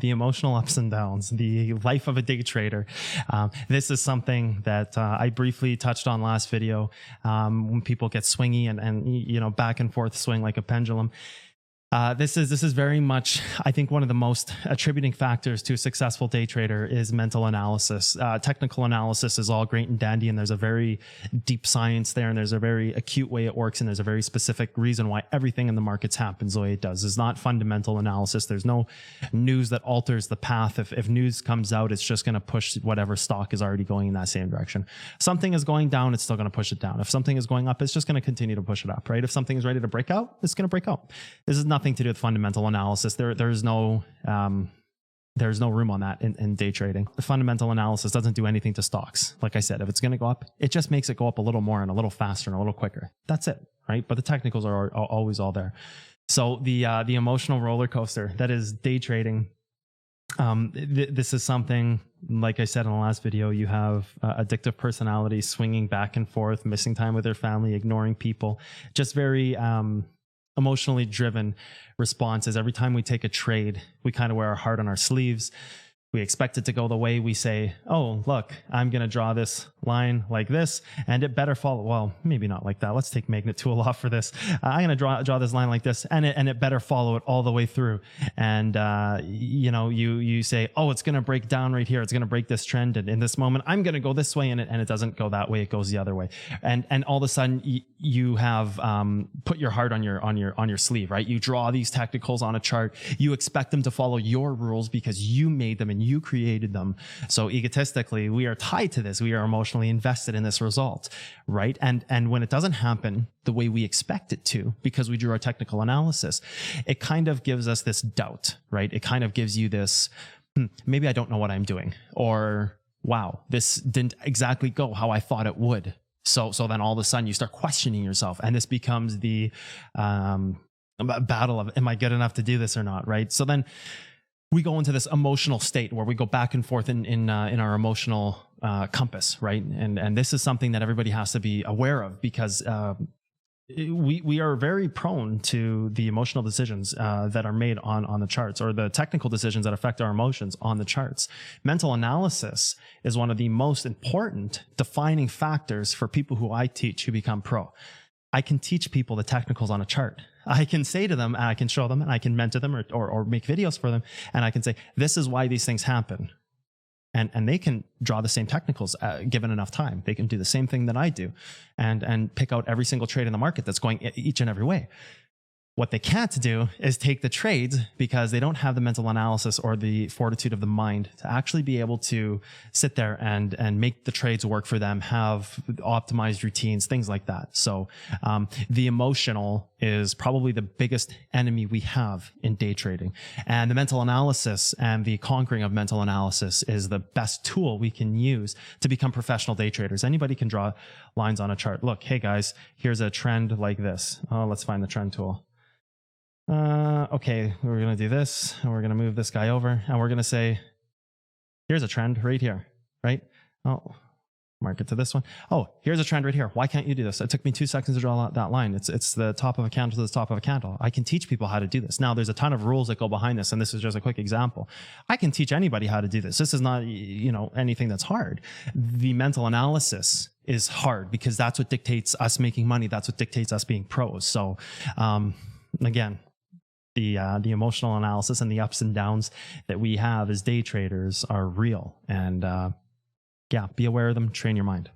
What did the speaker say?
the emotional ups and downs, the life of a day trader. This is something that I briefly touched on last video. When people get swingy and back and forth swing like a pendulum. This is very much, I think, one of the most attributing factors to a successful day trader is mental analysis. Technical analysis is all great and dandy, and there's a very deep science there, and there's a very acute way it works, and there's a very specific reason why everything in the markets happens the way it does. It's not fundamental analysis. There's no news that alters the path. If news comes out, it's just going to push whatever stock is already going in that same direction. Something is going down, it's still going to push it down. If something is going up, it's just going to continue to push it up, right? If something is ready to break out, it's going to break out. This is nothing to do with fundamental analysis. There's no room on that in day trading. The fundamental analysis doesn't do anything to stocks. Like I said, if it's going to go up, it just makes it go up a little more and a little faster and a little quicker. That's it, right? But the technicals are always all there. So the emotional roller coaster that is day trading. This is something, like I said in the last video, you have addictive personality, swinging back and forth, missing time with their family, ignoring people, just very emotionally driven responses. Every time we take a trade, we kind of wear our heart on our sleeves. We expect it to go the way we say, oh, look, I'm going to draw this line like this, and it better follow. Well, maybe not like that. Let's take Magnet Tool off for this. I'm going to draw this line like this, and it better follow it all the way through. And, you say, oh, it's going to break down right here. It's going to break this trend. And in this moment, I'm going to go this way, and it doesn't go that way. It goes the other way. And all of a sudden you have put your heart on your sleeve, right? You draw these technicals on a chart. You expect them to follow your rules because you made them and you created them. So egotistically, we are tied to this. We are emotionally invested in this result, right? And when it doesn't happen the way we expect it to, because we drew our technical analysis, it kind of gives us this doubt, right? It kind of gives you this, maybe I don't know what I'm doing, or wow, this didn't exactly go how I thought it would. So then all of a sudden you start questioning yourself, and this becomes the battle of, am I good enough to do this or not, right? So then we go into this emotional state where we go back and forth in our emotional compass, right? And this is something that everybody has to be aware of, because we are very prone to the emotional decisions that are made on the charts, or the technical decisions that affect our emotions on the charts. Mental analysis is one of the most important defining factors for people who I teach who become pro. I can teach people the technicals on a chart. I can say to them, and I can show them, and I can mentor them or make videos for them, and I can say, this is why these things happen. And they can draw the same technicals given enough time. They can do the same thing that I do and pick out every single trade in the market that's going each and every way. What they can't do is take the trades, because they don't have the mental analysis or the fortitude of the mind to actually be able to sit there and make the trades work for them, have optimized routines, things like that. So the emotional is probably the biggest enemy we have in day trading. And the mental analysis and the conquering of mental analysis is the best tool we can use to become professional day traders. Anybody can draw lines on a chart. Look, hey guys, here's a trend like this. Oh, let's find the trend tool. Okay, we're going to do this, and we're going to move this guy over, and we're going to say, here's a trend right here, right? Oh, mark it to this one. Oh, here's a trend right here. Why can't you do this? It took me 2 seconds to draw that line. It's the top of a candle to the top of a candle. I can teach people how to do this. Now, there's a ton of rules that go behind this, and this is just a quick example. I can teach anybody how to do this. This is not, anything that's hard. The mental analysis is hard, because that's what dictates us making money. That's what dictates us being pros. So, again, the emotional analysis and the ups and downs that we have as day traders are real. And be aware of them, train your mind.